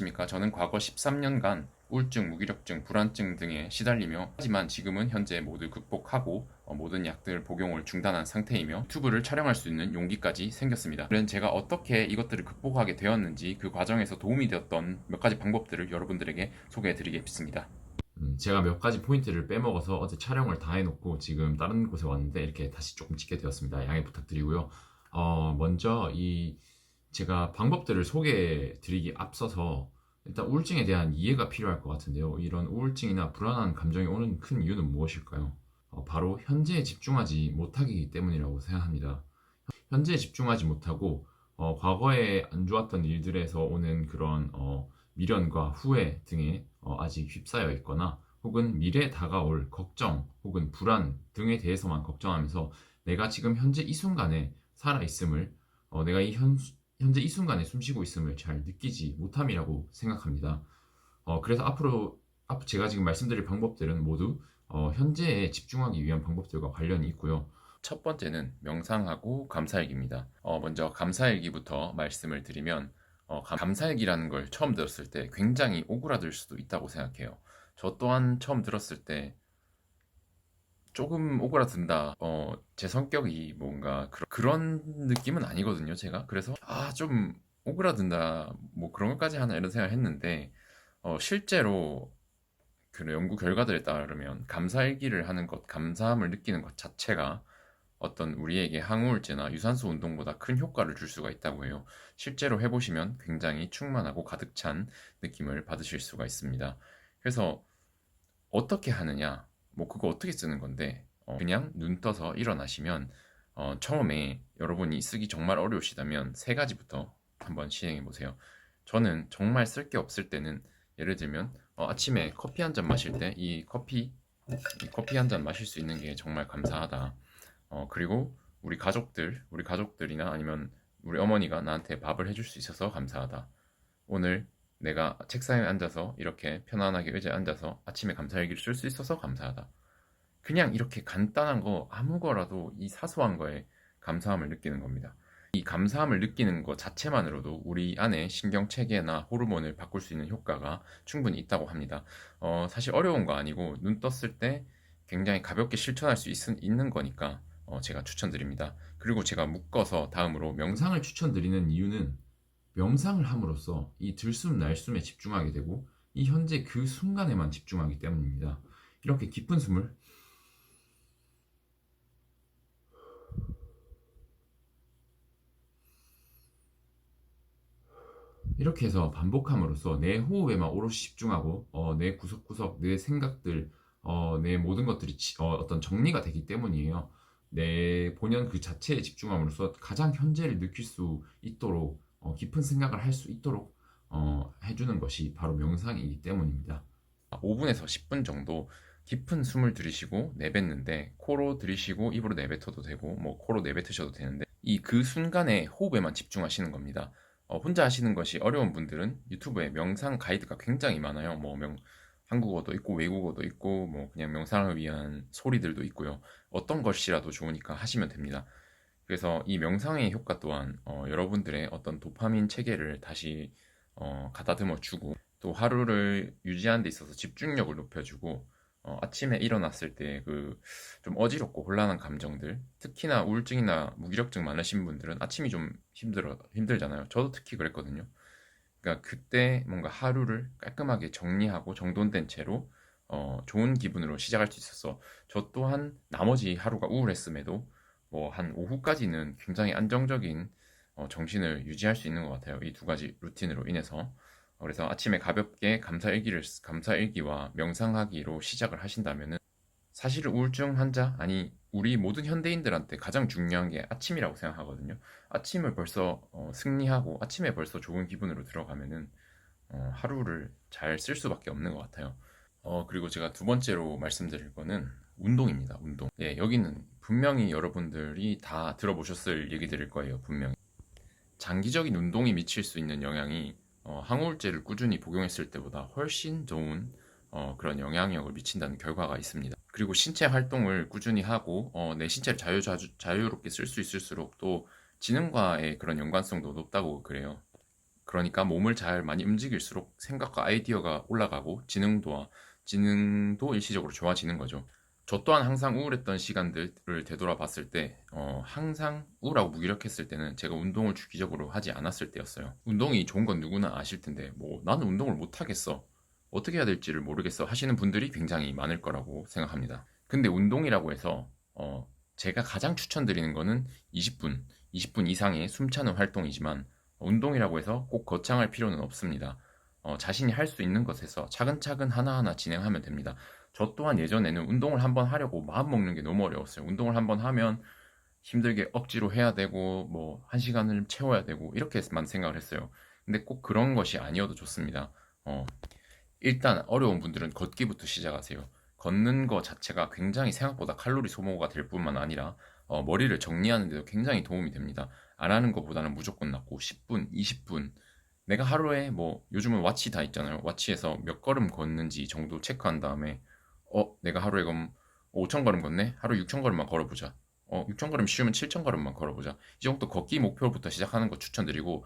십니까? 저는 과거 13년간 우울증, 무기력증, 불안증 등에 시달리며 하지만 지금은 현재 모두 극복하고 모든 약들 복용을 중단한 상태이며 유튜브를 촬영할 수 있는 용기까지 생겼습니다. 오늘은 제가 어떻게 이것들을 극복하게 되었는지 그 과정에서 도움이 되었던 몇 가지 방법들을 여러분들에게 소개해 드리겠습니다. 제가 몇 가지 포인트를 빼먹어서 어제 촬영을 다 해놓고 지금 다른 곳에 왔는데 이렇게 다시 조금 찍게 되었습니다. 양해 부탁드리고요. 먼저 제가 방법들을 소개해 드리기 앞서서 일단 우울증에 대한 이해가 필요할 것 같은데요. 이런 우울증이나 불안한 감정이 오는 큰 이유는 무엇일까요? 바로 현재에 집중하지 못하기 때문이라고 생각합니다. 현재에 집중하지 못하고 과거에 안 좋았던 일들에서 오는 그런 미련과 후회 등에 아직 휩싸여 있거나 혹은 미래에 다가올 걱정 혹은 불안 등에 대해서만 걱정하면서 내가 지금 현재 이 순간에 살아 있음을 내가 현재 이 순간에 숨쉬고 있음을 잘 느끼지 못함이라고 생각합니다. 그래서 앞으로 제가 지금 말씀드릴 방법들은 모두 현재에 집중하기 위한 방법들과 관련이 있고요. 첫 번째는 명상하고 감사일기입니다. 먼저 감사일기부터 말씀을 드리면 감사일기라는 걸 처음 들었을 때 굉장히 오그라들 수도 있다고 생각해요. 저 또한 처음 들었을 때 조금 오그라든다. 제 성격이 뭔가 그런 느낌은 아니거든요, 제가. 그래서 좀 오그라든다. 뭐 그런 것까지 하나 이런 생각을 했는데 실제로 그 연구 결과들에 따르면 감사일기를 하는 것, 감사함을 느끼는 것 자체가 어떤 우리에게 항우울제나 유산소 운동보다 큰 효과를 줄 수가 있다고 해요. 실제로 해보시면 굉장히 충만하고 가득 찬 느낌을 받으실 수가 있습니다. 그래서 어떻게 하느냐, 뭐 그거 어떻게 쓰는 건데, 그냥 눈 떠서 일어나시면 처음에 여러분이 쓰기 정말 어려우시다면 세 가지부터 한번 시행해 보세요. 저는 정말 쓸 게 없을 때는 예를 들면 아침에 커피 한 잔 마실 때 이 커피 한 잔 마실 수 있는 게 정말 감사하다. 그리고 우리 가족들이나 아니면 우리 어머니가 나한테 밥을 해줄 수 있어서 감사하다. 오늘 내가 책상에 앉아서 이렇게 편안하게 의자에 앉아서 아침에 감사일기를 쓸 수 있어서 감사하다. 그냥 이렇게 간단한 거 아무 거라도 이 사소한 거에 감사함을 느끼는 겁니다. 이 감사함을 느끼는 것 자체만으로도 우리 안에 신경 체계나 호르몬을 바꿀 수 있는 효과가 충분히 있다고 합니다. 사실 어려운 거 아니고 눈 떴을 때 굉장히 가볍게 실천할 수 있는 거니까 제가 추천드립니다. 그리고 제가 묶어서 다음으로 명상을 추천드리는 이유는 명상을 함으로써 이 들숨 날숨에 집중하게 되고 이 현재 그 순간에만 집중하기 때문입니다. 이렇게 깊은 숨을 이렇게 해서 반복함으로써 내 호흡에만 오롯이 집중하고 내 구석구석 내 생각들 내 모든 것들이 어떤 정리가 되기 때문이에요. 내 본연 그 자체에 집중함으로써 가장 현재를 느낄 수 있도록 깊은 생각을 할 수 있도록 해주는 것이 바로 명상이기 때문입니다. 5분에서 10분 정도 깊은 숨을 들이쉬고 내뱉는데 코로 들이쉬고 입으로 내뱉어도 되고 뭐 코로 내뱉으셔도 되는데 이 그 순간에 호흡에만 집중하시는 겁니다. 혼자 하시는 것이 어려운 분들은 유튜브에 명상 가이드가 굉장히 많아요. 한국어도 있고 외국어도 있고 뭐 그냥 명상을 위한 소리들도 있고요. 어떤 것이라도 좋으니까 하시면 됩니다. 그래서 이 명상의 효과 또한 여러분들의 어떤 도파민 체계를 다시 가다듬어 주고 또 하루를 유지하는 데 있어서 집중력을 높여주고 아침에 일어났을 때 그 좀 어지럽고 혼란한 감정들 특히나 우울증이나 무기력증 많으신 분들은 아침이 좀 힘들잖아요. 저도 특히 그랬거든요. 그러니까 그때 뭔가 하루를 깔끔하게 정리하고 정돈된 채로 좋은 기분으로 시작할 수 있어서 저 또한 나머지 하루가 우울했음에도 뭐 한 오후까지는 굉장히 안정적인 정신을 유지할 수 있는 것 같아요. 이 두 가지 루틴으로 인해서. 그래서 아침에 가볍게 감사일기와 명상하기로 시작을 하신다면은 사실은 우울증 환자, 아니, 우리 모든 현대인들한테 가장 중요한 게 아침이라고 생각하거든요. 아침을 벌써 승리하고 아침에 벌써 좋은 기분으로 들어가면은 하루를 잘 쓸 수밖에 없는 것 같아요. 그리고 제가 두 번째로 말씀드릴 거는 운동입니다. 운동. 예, 여기는 분명히 여러분들이 다 들어보셨을 얘기들일 거예요. 분명히. 장기적인 운동이 미칠 수 있는 영향이 항우울제를 꾸준히 복용했을 때보다 훨씬 좋은 그런 영향력을 미친다는 결과가 있습니다. 그리고 신체 활동을 꾸준히 하고 내 신체를 자유롭게 쓸 수 있을수록 또 지능과의 그런 연관성도 높다고 그래요. 그러니까 몸을 잘 많이 움직일수록 생각과 아이디어가 올라가고 지능도 일시적으로 좋아지는 거죠. 저 또한 항상 우울했던 시간들을 되돌아봤을 때 항상 우울하고 무기력했을 때는 제가 운동을 주기적으로 하지 않았을 때였어요. 운동이 좋은 건 누구나 아실 텐데 뭐 나는 운동을 못 하겠어. 어떻게 해야 될지를 모르겠어 하시는 분들이 굉장히 많을 거라고 생각합니다. 근데 운동이라고 해서 제가 가장 추천드리는 거는 20분 이상의 숨차는 활동이지만 운동이라고 해서 꼭 거창할 필요는 없습니다. 자신이 할 수 있는 것에서 차근차근 하나하나 진행하면 됩니다. 저 또한 예전에는 운동을 한번 하려고 마음 먹는 게 너무 어려웠어요. 운동을 한번 하면 힘들게 억지로 해야 되고 뭐 1시간을 채워야 되고 이렇게만 생각을 했어요. 근데 꼭 그런 것이 아니어도 좋습니다. 일단 어려운 분들은 걷기부터 시작하세요. 걷는 거 자체가 굉장히 생각보다 칼로리 소모가 될 뿐만 아니라 머리를 정리하는 데도 굉장히 도움이 됩니다. 안 하는 것보다는 무조건 낫고 10분, 20분 내가 하루에 뭐 요즘은 와치 다 있잖아요. 와치에서 몇 걸음 걷는지 정도 체크한 다음에 내가 하루에 그럼 5천 걸음 걷네? 하루 6천 걸음만 걸어보자. 6천 걸음 쉬우면 7천 걸음만 걸어보자. 이 정도 걷기 목표부터 시작하는 거 추천드리고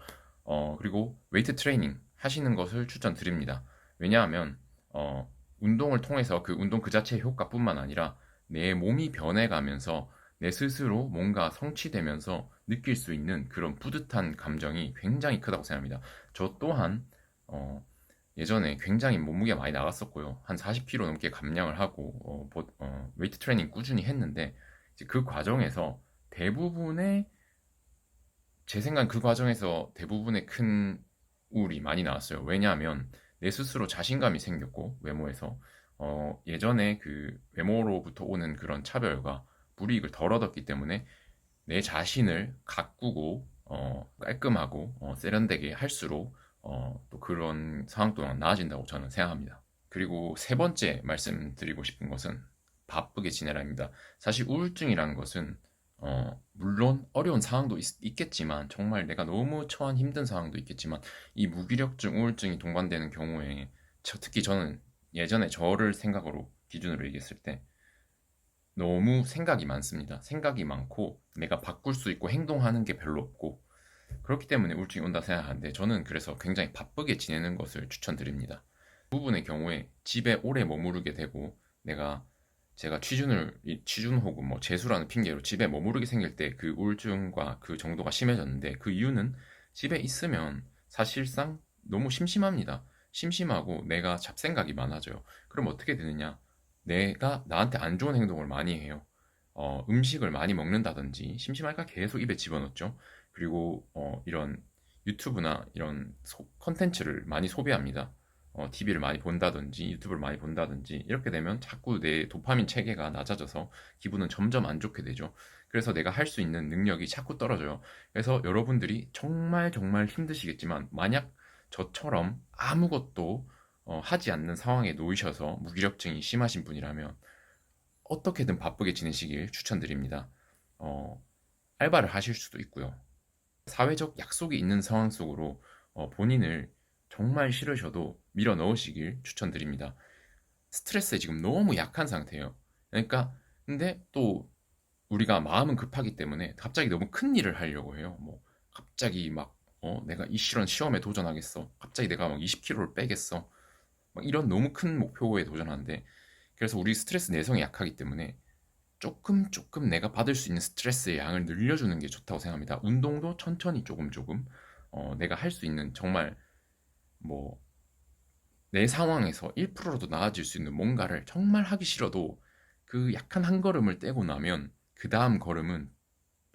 그리고 웨이트 트레이닝 하시는 것을 추천드립니다. 왜냐하면 운동을 통해서 그 운동 그 자체의 효과뿐만 아니라 내 몸이 변해가면서 내 스스로 뭔가 성취되면서 느낄 수 있는 그런 뿌듯한 감정이 굉장히 크다고 생각합니다. 저 또한 예전에 굉장히 몸무게가 많이 나갔었고요. 한 40kg 넘게 감량을 하고 웨이트 트레이닝 꾸준히 했는데 이제 그 과정에서 대부분의 제 생각엔 그 과정에서 대부분의 큰 우울이 많이 나왔어요. 왜냐하면 내 스스로 자신감이 생겼고 외모에서 예전에 그 외모로부터 오는 그런 차별과 불이익을 덜 얻었기 때문에 내 자신을 가꾸고 깔끔하고 세련되게 할수록 또 그런 상황 또한 나아진다고 저는 생각합니다. 그리고 세 번째 말씀드리고 싶은 것은 바쁘게 지내라입니다. 사실 우울증이라는 것은 물론 어려운 상황도 있겠지만 정말 내가 너무 처한 힘든 상황도 있겠지만 이 무기력증, 우울증이 동반되는 경우에 특히 저는 예전에 저를 생각으로 기준으로 얘기했을 때 너무 생각이 많습니다. 생각이 많고 내가 바꿀 수 있고 행동하는 게 별로 없고 그렇기 때문에 우울증이 온다 생각하는데 저는 그래서 굉장히 바쁘게 지내는 것을 추천드립니다. 부분의 경우에 집에 오래 머무르게 되고 제가 취준 혹은 뭐 재수라는 핑계로 집에 머무르게 생길 때 그 우울증과 그 정도가 심해졌는데 그 이유는 집에 있으면 사실상 너무 심심합니다. 심심하고 내가 잡생각이 많아져요. 그럼 어떻게 되느냐? 내가 나한테 안 좋은 행동을 많이 해요. 음식을 많이 먹는다든지 심심하니까 계속 입에 집어넣죠. 그리고 이런 유튜브나 이런 컨텐츠를 많이 소비합니다. TV를 많이 본다든지 유튜브를 많이 본다든지 이렇게 되면 자꾸 내 도파민 체계가 낮아져서 기분은 점점 안 좋게 되죠. 그래서 내가 할 수 있는 능력이 자꾸 떨어져요. 그래서 여러분들이 정말 정말 힘드시겠지만 만약 저처럼 아무것도 하지 않는 상황에 놓이셔서 무기력증이 심하신 분이라면 어떻게든 바쁘게 지내시길 추천드립니다. 알바를 하실 수도 있고요. 사회적 약속이 있는 상황 속으로 본인을 정말 싫으셔도 밀어 넣으시길 추천드립니다. 스트레스에 지금 너무 약한 상태예요. 그러니까 근데 또 우리가 마음은 급하기 때문에 갑자기 너무 큰 일을 하려고 해요. 뭐 갑자기 막 내가 이런 시험에 도전하겠어. 갑자기 내가 막 20kg를 빼겠어. 막 이런 너무 큰 목표에 도전하는데 그래서 우리 스트레스 내성이 약하기 때문에 조금 조금 내가 받을 수 있는 스트레스의 양을 늘려주는 게 좋다고 생각합니다. 운동도 천천히 조금 조금 내가 할 수 있는 정말 뭐 내 상황에서 1%라도 나아질 수 있는 뭔가를 정말 하기 싫어도 그 약한 한 걸음을 떼고 나면 그 다음 걸음은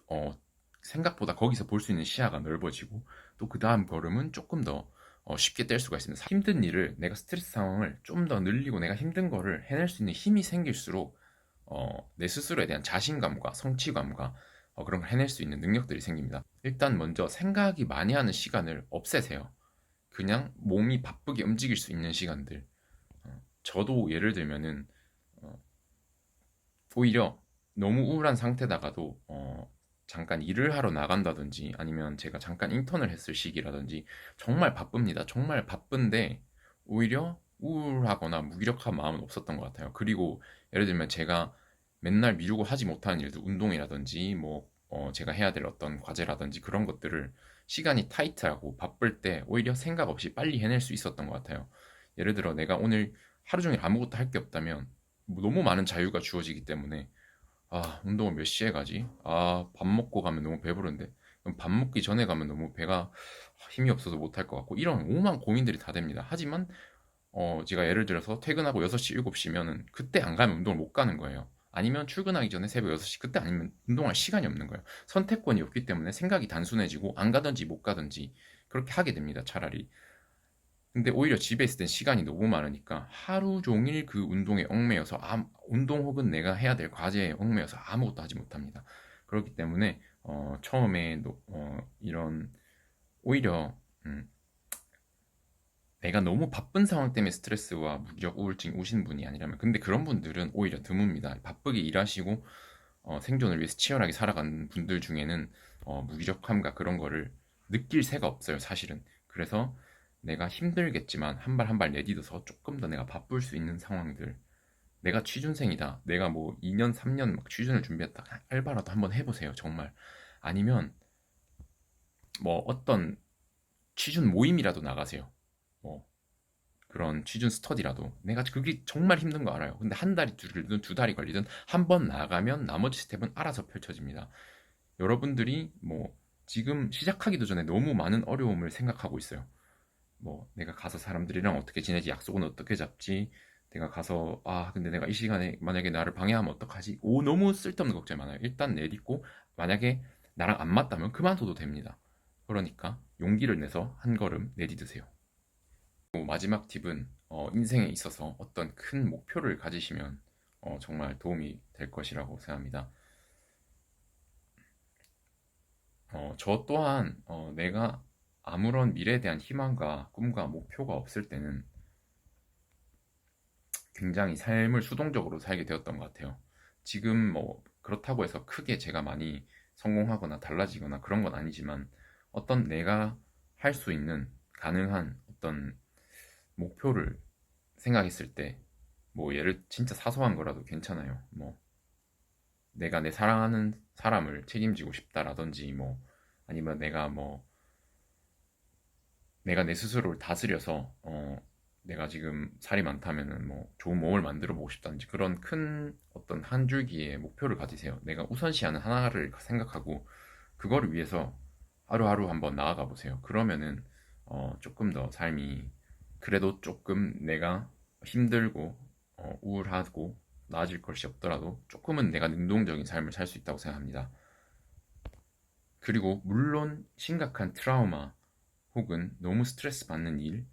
어, 생각보다 거기서 볼 수 있는 시야가 넓어지고 또 그 다음 걸음은 조금 더 쉽게 뗄 수가 있습니다. 힘든 일을 내가 스트레스 상황을 좀 더 늘리고 내가 힘든 거를 해낼 수 있는 힘이 생길수록 내 스스로에 대한 자신감과 성취감과 그런 걸 해낼 수 있는 능력들이 생깁니다. 일단 먼저 생각이 많이 하는 시간을 없애세요. 그냥 몸이 바쁘게 움직일 수 있는 시간들. 저도 예를 들면은 오히려 너무 우울한 상태다가도 잠깐 일을 하러 나간다든지 아니면 제가 잠깐 인턴을 했을 시기라든지 정말 바쁩니다. 정말 바쁜데 오히려 우울하거나 무기력한 마음은 없었던 것 같아요. 그리고 예를 들면 제가 맨날 미루고 하지 못하는 일들, 운동이라든지 뭐 제가 해야 될 어떤 과제라든지 그런 것들을 시간이 타이트하고 바쁠 때 오히려 생각 없이 빨리 해낼 수 있었던 것 같아요. 예를 들어 내가 오늘 하루 종일 아무것도 할 게 없다면 뭐 너무 많은 자유가 주어지기 때문에 운동을 몇 시에 가지? 밥 먹고 가면 너무 배부른데. 그럼 밥 먹기 전에 가면 너무 배가 힘이 없어서 못할 것 같고 이런 오만 고민들이 다 됩니다. 하지만 제가 예를 들어서 퇴근하고 6시, 7시면은 그때 안 가면 운동을 못 가는 거예요. 아니면 출근하기 전에 새벽 6시 그때 아니면 운동할 시간이 없는 거예요. 선택권이 없기 때문에 생각이 단순해지고 안 가든지 못 가든지 그렇게 하게 됩니다. 차라리. 근데 오히려 집에 있을 땐 시간이 너무 많으니까 하루 종일 그 운동에 얽매여서 운동 혹은 내가 해야 될 과제에 얽매여서 아무것도 하지 못합니다. 그렇기 때문에 처음에 이런 오히려 내가 너무 바쁜 상황 때문에 스트레스와 무기력 우울증 오신 분이 아니라면 근데 그런 분들은 오히려 드뭅니다. 바쁘게 일하시고 생존을 위해서 치열하게 살아가는 분들 중에는 무기력함과 그런 거를 느낄 새가 없어요, 사실은. 그래서 내가 힘들겠지만 한 발 한 발 내딛어서 조금 더 내가 바쁠 수 있는 상황들. 내가 취준생이다. 내가 뭐 2년, 3년 막 취준을 준비했다. 알바라도 한번 해보세요, 정말. 아니면 뭐 어떤 취준 모임이라도 나가세요. 뭐 그런 취준 스터디라도 내가 그게 정말 힘든 거 알아요. 근데 한 달이 걸리든 두 달이 걸리든 한 번 나가면 나머지 스텝은 알아서 펼쳐집니다. 여러분들이 뭐 지금 시작하기도 전에 너무 많은 어려움을 생각하고 있어요. 뭐 내가 가서 사람들이랑 어떻게 지내지, 약속은 어떻게 잡지, 내가 가서 근데 내가 이 시간에 만약에 나를 방해하면 어떡하지, 너무 쓸데없는 걱정이 많아요. 일단 내딛고 만약에 나랑 안 맞다면 그만둬도 됩니다. 그러니까 용기를 내서 한 걸음 내딛으세요. 마지막 팁은 인생에 있어서 어떤 큰 목표를 가지시면 정말 도움이 될 것이라고 생각합니다. 저 또한 내가 아무런 미래에 대한 희망과 꿈과 목표가 없을 때는 굉장히 삶을 수동적으로 살게 되었던 것 같아요. 지금 뭐 그렇다고 해서 크게 제가 많이 성공하거나 달라지거나 그런 건 아니지만 어떤 내가 할 수 있는 가능한 어떤 목표를 생각했을 때 뭐 예를 진짜 사소한 거라도 괜찮아요. 뭐 내가 내 사랑하는 사람을 책임지고 싶다라든지 뭐 아니면 내가 내 스스로를 다스려서 내가 지금 살이 많다면은 뭐 좋은 몸을 만들어 보고 싶다든지 그런 큰 어떤 한 줄기의 목표를 가지세요. 내가 우선시하는 하나를 생각하고 그거를 위해서 하루하루 한번 나아가 보세요. 그러면은 조금 더 삶이 그래도 조금 내가 힘들고 우울하고 나아질 것이 없더라도 조금은 내가 능동적인 삶을 살 수 있다고 생각합니다. 그리고 물론 심각한 트라우마 혹은 너무 스트레스 받는 일,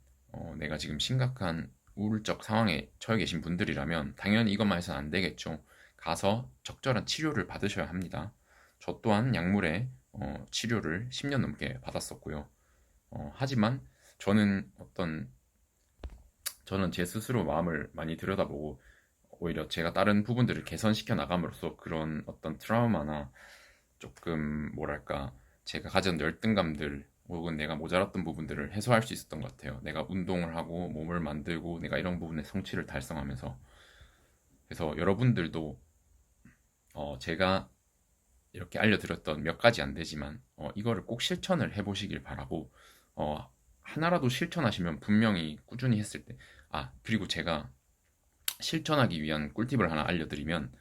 내가 지금 심각한 우울적 상황에 처해 계신 분들이라면 당연히 이것만 해서는 안 되겠죠. 가서 적절한 치료를 받으셔야 합니다. 저 또한 약물의 치료를 10년 넘게 받았었고요. 하지만 저는 저는 제 스스로 마음을 많이 들여다보고 오히려 제가 다른 부분들을 개선시켜 나감으로써 그런 어떤 트라우마나 조금 뭐랄까 제가 가진 열등감들 혹은 내가 모자랐던 부분들을 해소할 수 있었던 것 같아요. 내가 운동을 하고 몸을 만들고 내가 이런 부분의 성취를 달성하면서 그래서 여러분들도 제가 이렇게 알려드렸던 몇 가지 안 되지만 이거를 꼭 실천을 해보시길 바라고 하나라도 실천하시면 분명히 꾸준히 했을 때 그리고 제가 실천하기 위한 꿀팁을 하나 알려드리면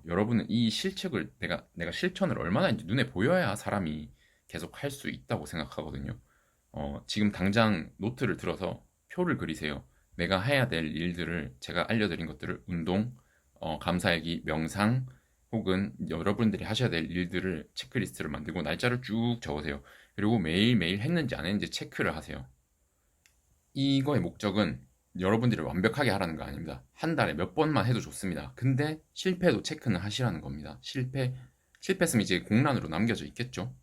여러분은 이 실책을 내가 실천을 얼마나 했는지 눈에 보여야 사람이 계속 할 수 있다고 생각하거든요. 지금 당장 노트를 들어서 표를 그리세요. 내가 해야 될 일들을 제가 알려드린 것들을 운동, 감사일기, 명상 혹은 여러분들이 하셔야 될 일들을 체크리스트를 만들고 날짜를 쭉 적으세요. 그리고 매일매일 했는지 안 했는지 체크를 하세요. 이거의 목적은 여러분들이 완벽하게 하라는 거 아닙니다. 한 달에 몇 번만 해도 좋습니다. 근데 실패도 체크는 하시라는 겁니다. 실패했으면 이제 공란으로 남겨져 있겠죠.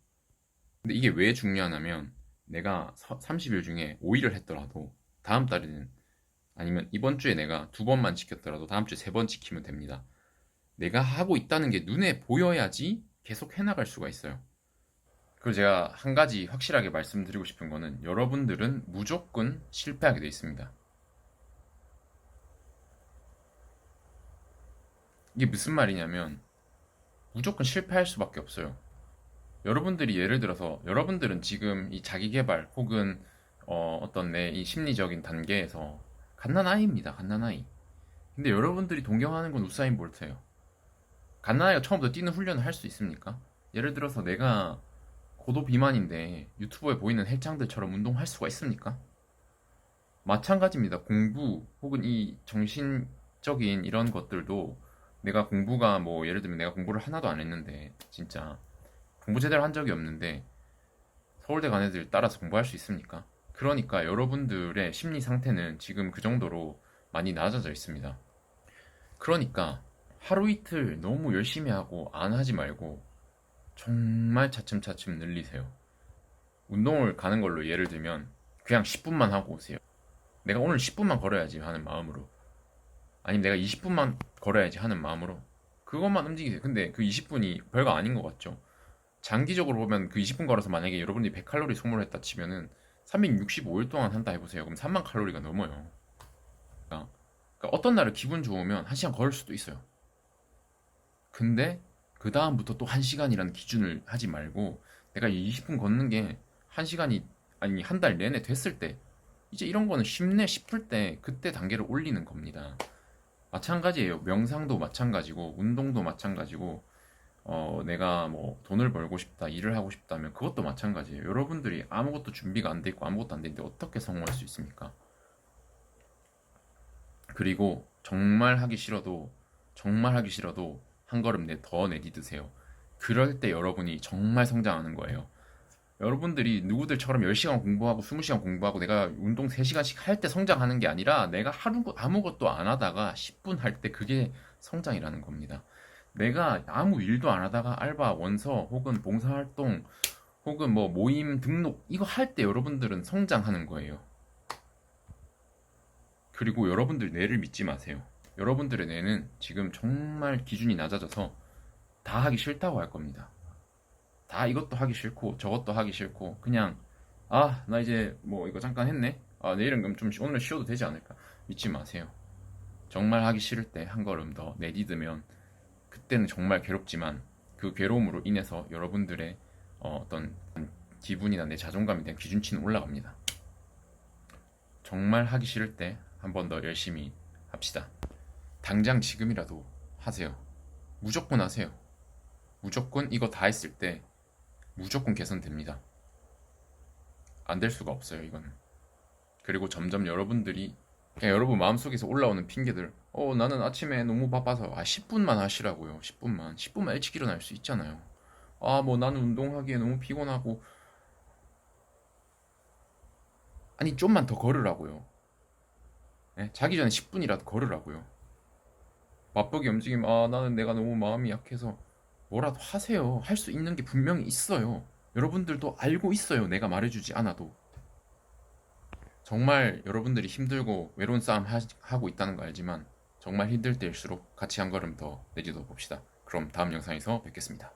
근데 이게 왜 중요하냐면 내가 30일 중에 5일을 했더라도 다음 달에는 아니면 이번 주에 내가 두 번만 지켰더라도 다음 주에 세 번 지키면 됩니다. 내가 하고 있다는 게 눈에 보여야지 계속 해나갈 수가 있어요. 그리고 제가 한 가지 확실하게 말씀드리고 싶은 거는 여러분들은 무조건 실패하게 돼 있습니다. 이게 무슨 말이냐면 무조건 실패할 수밖에 없어요. 여러분들이 예를 들어서 여러분들은 지금 이 자기 개발 혹은 어떤 내 이 심리적인 단계에서 갓난아이입니다. 갓난아이. 근데 여러분들이 동경하는 건 우사인 볼트예요. 갓난아이가 처음부터 뛰는 훈련을 할 수 있습니까? 예를 들어서 내가 고도 비만인데 유튜브에 보이는 헬창들처럼 운동할 수가 있습니까? 마찬가지입니다. 공부 혹은 이 정신적인 이런 것들도 내가 공부가 뭐 예를 들면 내가 공부를 하나도 안 했는데 진짜 공부 제대로 한 적이 없는데 서울대 간 애들 따라서 공부할 수 있습니까? 그러니까 여러분들의 심리 상태는 지금 그 정도로 많이 낮아져 있습니다. 그러니까 하루 이틀 너무 열심히 하고 안 하지 말고 정말 차츰차츰 늘리세요. 운동을 가는 걸로 예를 들면 그냥 10분만 하고 오세요. 내가 오늘 10분만 걸어야지 하는 마음으로, 아니면 내가 20분만 걸어야지 하는 마음으로 그것만 움직이세요. 근데 그 20분이 별거 아닌 것 같죠? 장기적으로 보면 그 20분 걸어서 만약에 여러분들이 100칼로리 소모했다 치면은 365일 동안 한다 해보세요. 그럼 3만 칼로리가 넘어요. 그러니까 어떤 날은 기분 좋으면 1시간 걸을 수도 있어요. 근데 그 다음부터 또 1시간이라는 기준을 하지 말고 내가 20분 걷는 게 1시간이 아니 한 달 내내 됐을 때 이제 이런 거는 쉽네 싶을 때 그때 단계를 올리는 겁니다. 마찬가지예요. 명상도 마찬가지고 운동도 마찬가지고 내가 뭐 돈을 벌고 싶다, 일을 하고 싶다면 그것도 마찬가지예요. 여러분들이 아무것도 준비가 안 돼 있고 아무것도 안 돼 있는데 어떻게 성공할 수 있습니까? 그리고 정말 하기 싫어도 한 걸음 더 내디드세요. 그럴 때 여러분이 정말 성장하는 거예요. 여러분들이 누구들처럼 10시간 공부하고 20시간 공부하고 내가 운동 3시간씩 할 때 성장하는 게 아니라 내가 하루 아무것도 안 하다가 10분 할 때 그게 성장이라는 겁니다. 내가 아무 일도 안 하다가 알바, 원서 혹은 봉사활동 혹은 뭐 모임 등록 이거 할 때 여러분들은 성장하는 거예요. 그리고 여러분들 뇌를 믿지 마세요. 여러분들의 뇌는 지금 정말 기준이 낮아져서 다 하기 싫다고 할 겁니다. 다 이것도 하기 싫고 저것도 하기 싫고 그냥 아 나 이제 뭐 이거 잠깐 했네, 아 내일은 그럼 좀 오늘 쉬어도 되지 않을까. 믿지 마세요. 정말 하기 싫을 때 한 걸음 더 내디드면 그때는 정말 괴롭지만 그 괴로움으로 인해서 여러분들의 어떤 기분이나 내 자존감에 대한 기준치는 올라갑니다. 정말 하기 싫을 때 한 번 더 열심히 합시다. 당장 지금이라도 하세요. 무조건 하세요. 무조건 이거 다 했을 때 무조건 개선됩니다. 안 될 수가 없어요, 이거는. 그리고 점점 여러분들이 그냥 여러분 마음속에서 올라오는 핑계들, 나는 아침에 너무 바빠서 10분만 하시라고요. 10분만 일찍 일어날 수 있잖아요. 뭐 나는 운동하기에 너무 피곤하고, 아니 좀만 더 걸으라고요. 네? 자기 전에 10분이라도 걸으라고요. 바쁘게 움직이면 나는 내가 너무 마음이 약해서 뭐라도 하세요. 할 수 있는 게 분명히 있어요. 여러분들도 알고 있어요. 내가 말해주지 않아도. 정말 여러분들이 힘들고 외로운 싸움 하고 있다는 거 알지만 정말 힘들 때일수록 같이 한 걸음 더 내딛어 봅시다. 그럼 다음 영상에서 뵙겠습니다.